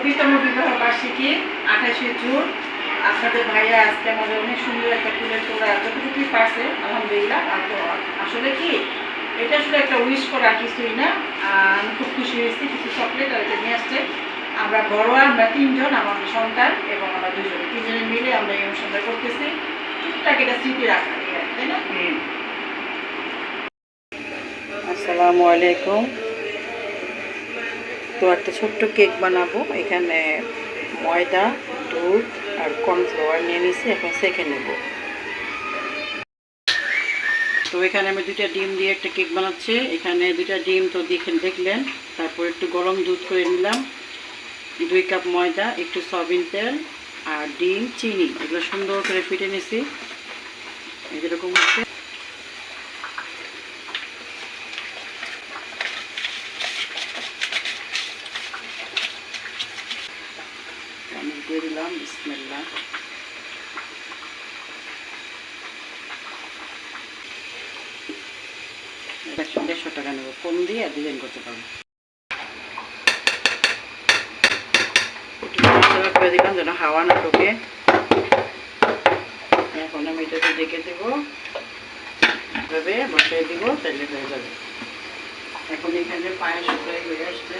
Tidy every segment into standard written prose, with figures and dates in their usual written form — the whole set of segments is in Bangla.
24তম বিবাহ বার্ষিকী 28শে জুন। আপনাদের ভাইয়া আজকে আমাদের অনেক সুন্দর একটা ফুলের তোড়া যতটুকুই পারছে আলহামদুলিল্লাহ। তো আসলে কি এটা আসলে একটা উইশ করা কিছুই না। আমি খুব খুশি হয়েছি, কিছু চকলেট আর এটা নিয়ে আসছে। আমরা ঘরোয়া, আমরা 3 জন, আমার সন্তান এবং আমরা 2 জন, 3 জনে মিলে আমরা এই অনুষ্ঠানটা করতেছি। টুকটাক এটা স্মৃতি রাখা, তাই না? আসসালামু আলাইকুম। তো একটা ছোট্ট কেক বানাবো। এখানে ময়দা, দুধ আর কর্নফ্লাওয়ার নিয়ে নিয়েছি, এখন সেঁকে নেব। তো এখানে আমি 2টা ডিম দিয়ে একটা কেক বানাচ্ছি। এখানে 2টা ডিম তো দেখলেন। তারপর একটু গরম দুধ করে নিলাম, 2 কাপ ময়দা, একটু সয়াবিন তেল আর ডিম, চিনি, এগুলো সুন্দর করে ফেটে নিয়েছি। এই যেরকম হচ্ছে। আমি দিয়ে দিলাম বিসমিল্লাহ। এটা 150 টাকা নেব, ফোন দিয়ে ডিজাইন করতে পারবো। করে দিলাম যেন হাওয়া না ঢোকে। এখন আমি এটাকে ডেকে দেবো, এভাবে বসিয়ে দিব, তাহলে হয়ে যাবে। এখন এখানে পায়েস ফ্রাই হয়ে আসছে।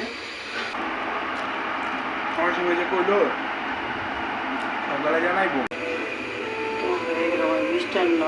আমার সঙ্গে যে করলো সকালে জানাইবো। তো হয়ে গেল আমার মিষ্টান্ন।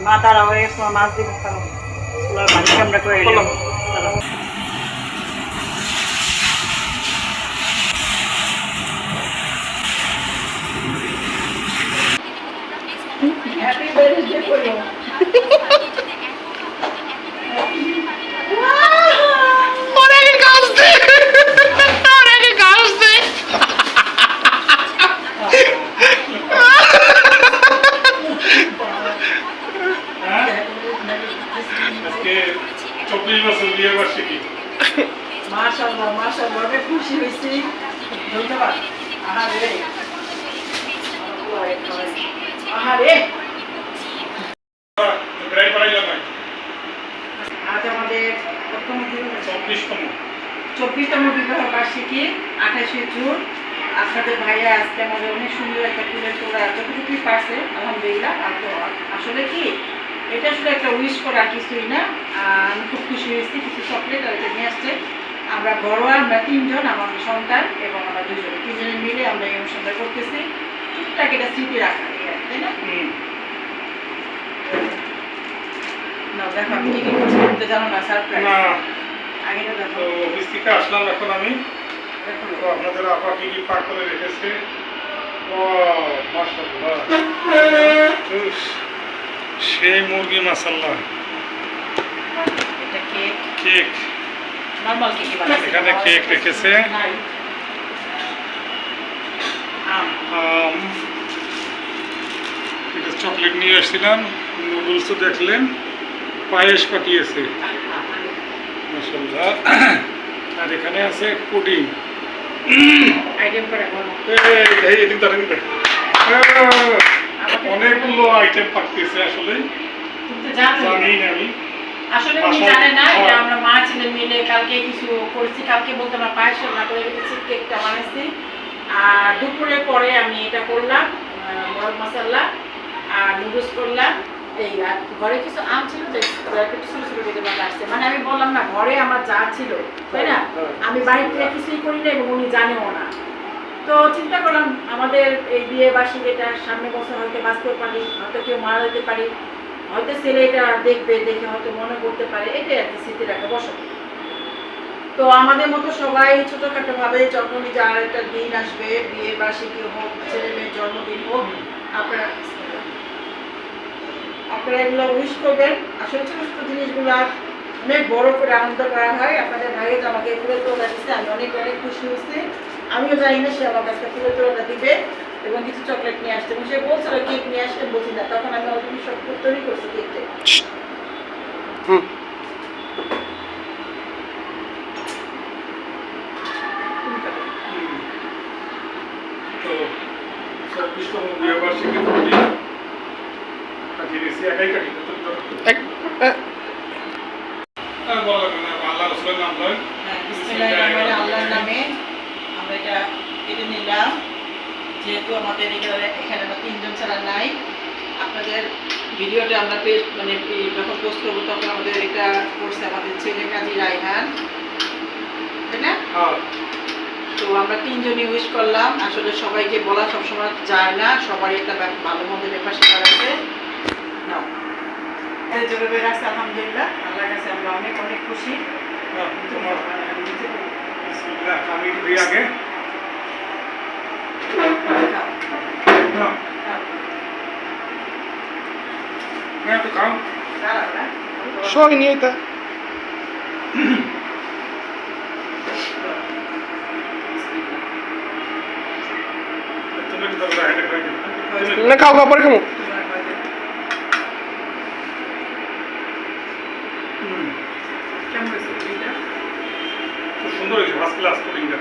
মাতারা হয়ে মাছ দিব, বাড়ি আমরা করে এলাম। হ্যাপি বার্থডে করো। মাশাআল্লাহ মাশাআল্লাহ, অনেক খুশি হয়েছি। ধন্যবাদ। আহারে আহারে, আজ আমাদের 24তম বিবাহ বার্ষিকী 28শে জুন। আপনাদের ভাইয়া আজকে আমাদের অনেক সুন্দর একটা ফুলের তোড়া যতটুকুই পারছে আলহামদুলিল্লাহ। তো আসলে কি এটা আসলে একটা উইশ করা কিছুই না। আমি খুব খুশি হয়েছি, কিছু চকলেট আর এটা নিয়ে আসছে। আমরা ঘরোয়া, আমরা 3 জন, আমার সন্তান এবং আমরা 2 জন, 3 জনে মিলে আমরা এই অনুষ্ঠানটা করতেছি। টুকটাক এটা স্মৃতি রাখা, তাই না? না দেখো আমি কি করতে জানো না, সারপ্রাইজ। আগে তো দেখো অফিস থেকে আসলাম, এখন আমি আপনাদের আপা কি কি পাক করে রেখেছে। মাশাআল্লাহ, সেই মুরগি মাশাআল্লাহ। এটা কেক, কেক নরমাল কেক বানাচ্ছি। এখানে কেক রেখেছে, আম, এটা চকলেট নিয়ে আসছিলাম, নুডলসও দেখলেন, পায়েস পাঠিয়েছে মাশাআল্লাহ। আর এখানে আছে পুডিং। আইটেম করে বলো। অনেকগুলো আইটেম পাঠিয়েছে, আসলে তুমি তো জানো জানি না আমি। আসলে উনি জানে না এটা আমরা মা ছেলে মিলে কালকে কিছু করেছি। কালকে বলতে আমরা পায়েস রান্না করে রেখেছি, কেকটা বানাইছি। আর দুপুরের পরে আমি এটা করলাম মোরগ মশলা আর নুডলস করলাম। এই আর ঘরে কিছু আম ছিল যে একটু ছোটো ছোটো কেটে বানা আসছে। মানে আমি বললাম না ঘরে আমার যা ছিল, তাই না, আমি বাড়ির থেকে কিছুই করি না এবং উনি জানেও না। তো চিন্তা করলাম আমাদের এই বিয়ে বার্ষিক এটা সামনে বছর হয়তো বাঁচতেও পারি, হয়তো কেউ মারা যেতে পারি, হয়তো ছেলে এটা দেখবে, দেখে হয়তো মনে করতে পারে, এটাই আর কি স্মৃতির একটা বসত। তো আমাদের মতো সবাই ছোটখাটো ভাবে যখন যার একটা দিন আসবে, বিয়ে বার্ষিকী হোক, ছেলে মেয়ের জন্মদিন হোক, আপনারা এগুলো উইশ করবেন। আসলে ছোট ছোট জিনিসগুলো অনেক বড় করে আনন্দ করা হয়। আপনাদের ভাইয়ে তো আমাকে ফুলের তোলা দিচ্ছে, আমি অনেক অনেক খুশি হয়েছি। আমিও জানি না সে আমার কাছে ফুলের তোলাটা দিবে এবং কিছু চকলেট নিয়ে আসছে এবং সে বলছিল কেক নিয়ে আসতে, বলছি না, তখন আমি অলরেডি সব তৈরি করছি কেকটা। তো 24তম বিয়ে বার্ষিকী কাটিয়ে গেছি, একাই কাটি বলা লাগবে না, আল্লাহ রসুলের নাম লয়। আল্লাহর নামে আমরা এটা কেটে নিলাম। যেহেতু আমাদের এখানে আমরা 3 জন ছাড়া নাই, আপনাদের ভিডিওটা আমরা মানে যখন পোস্ট করবো তখন আমাদের এটা করছে আমাদের ছেলে কাজী রায়হান, তাই না? তো আমরা 3 জনই উইশ করলাম। আসলে সবাইকে বলা সবসময় যায় না, সবারই একটা ভালো মন্দ ব্যাপার সেপার আছে। জোরে রাখছে আলহামদুলিল্লাহ, আল্লাহর কাছে আমরা অনেক অনেক খুশি। আমি দুই আগে একটু খাও সবাই নিয়ে তা না খাও খাও পরে খাবো। খুব সুন্দর হয়েছে, ফার্স্ট ক্লাস পুডিংটা।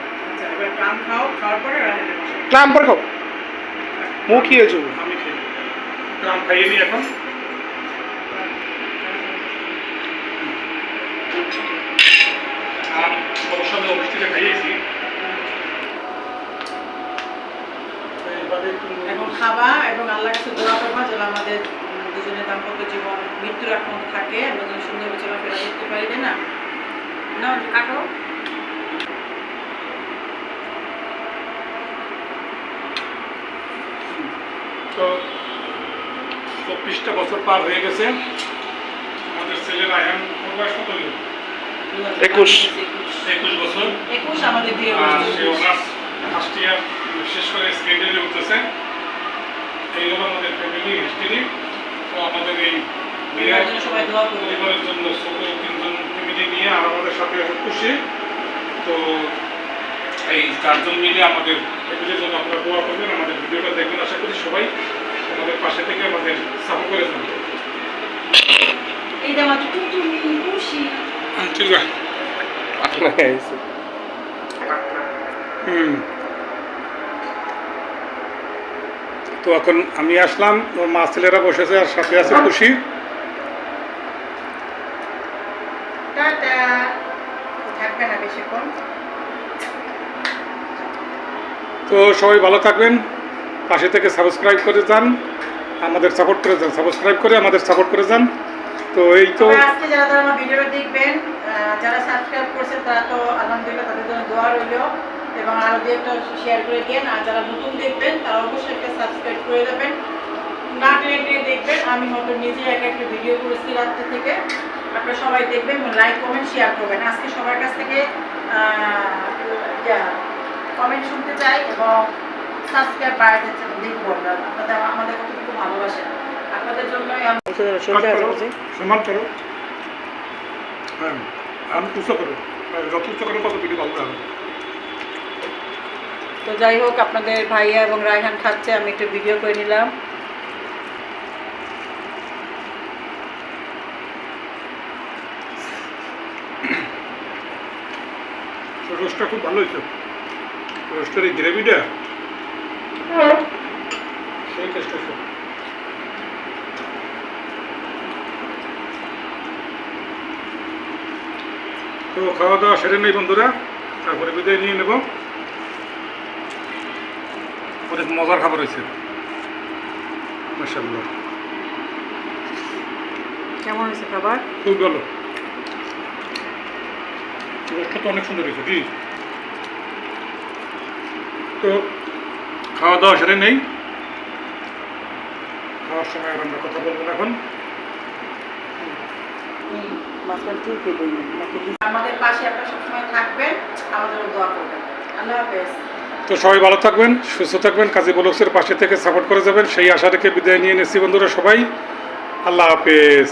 না আম পরে খাও, মুখ খেয়েছো। আমি খেয়ে আম খাইয়ে নিই এখন। আম সবার সামনে অফিস থেকে খাইয়েছি। এখন খাবা এবং আল্লাহর কাছে দোয়া করবা যেন আমাদের দুজনের দাম্পত্য জীবন মৃত্যুর আগ পর্যন্ত থাকে, আমরা যেন সুন্দর চলাফেরা করতে পারি, তাই না? না কাটো। তো 24টা বছর পার হয়ে গেছে। আমাদের ছেলের আয়ান বয়স কত হলো? 21 বছর। 21 আমাদের বিয়ে সে অনার্স ফার্স্ট ইয়ার শেষ করে সেকেন্ডারি উঠতেছে। এই হলো আমাদের ফ্যামিলি হিস্ট্রি। তো আমাদের এই সবাই দোয়া করবে পরিবারের জন্য ছোট 3 জন ফ্যামিলি নিয়ে আর আমাদের সাথে খুশি। তো এই 4 জন মিলে আমাদের ফ্যামিলির জন্য আপনারা দোয়া করবেন, আমাদের ভিডিওটা দেখবেন। আশা করি সবাই আমাদের পাশে থেকে আমাদের সাপোর্ট করে যাবেন। এই দাও তুমি খুশি। ঠিক আছে। তো এখন আমি আসলাম, ওর মা ছেলেরা বসেছে আর সাথে আছে খুশি। টাটা, থাকবে না বেশিক্ষণ। তো সবাই ভালো থাকবেন, পাশে থেকে সাবস্ক্রাইব করে যান, আমাদের সাপোর্ট করে যান, সাবস্ক্রাইব করে আমাদের সাপোর্ট করে যান। তো এই তো আজকে যারা আমার ভিডিওটা দেখবেন, যারা সাবস্ক্রাইব করছেন তারা তো আলহামদুলিল্লাহ, তাদের জন্য দোয়া রইল এবং আরও দিয়ে একটা শেয়ার করে দিন। আর যারা নতুন দেখবেন তারা অবশ্যই একটা সাবস্ক্রাইব করে দেবেন, না টেনে দেখবেন। আমি হয়তো নিজে একটা ভিডিও করেছি রাত্রে থেকে, আপনারা সবাই দেখবেন, লাইক কমেন্ট শেয়ার করবেন। আজকে সবার কাছ থেকে কমেন্ট শুনতে চাই এবং সাবস্ক্রাইব বাড়াতে দেখবো আমরা আপনাদের, আমাদের কতটুকু ভালোবাসেন। আপনাদের জন্যই সমান করো, হ্যাঁ আমি উচ্চ করো, যত উচ্চ করো তত ভিডিও ভালো হবে। তো যাই হোক, আপনাদের ভাইয়া এবং রায়হান খাচ্ছে, আমি একটু ভিডিও করে নিলাম। রোস্টটা খুব ভালো হয়েছে, রোস্টের এই গ্রেভিটা সেই টেস্ট হয়েছে। তো খাওয়া দাওয়া সেরে নেই বন্ধুরা, তারপরে বিদায় নিয়ে নেব। অনেক মজার খাবার হয়েছে মাশাআল্লাহ, কেমন হয়েছে খাবার? খুব ভালো, গোষ্ঠটা তো অনেক সুন্দর হয়েছে। জি, তো খাওয়া দাওয়া সেরে নেই, খাওয়ার সময় আর আমরা কথা বলবো না এখন। আমাদের পাশে আপনারা সবসময় থাকবেন, আমাদের দোয়া করবেন। আল্লাহ হাফেজ। তো সবাই ভালো থাকবেন, সুস্থ থাকবেন, কাজী ব্লগসের পাশে থেকে সাপোর্ট করে যাবেন, সেই আশা রেখে বিদায় নিয়ে নিচ্ছি বন্ধুরা সবাই। আল্লাহ হাফেজ।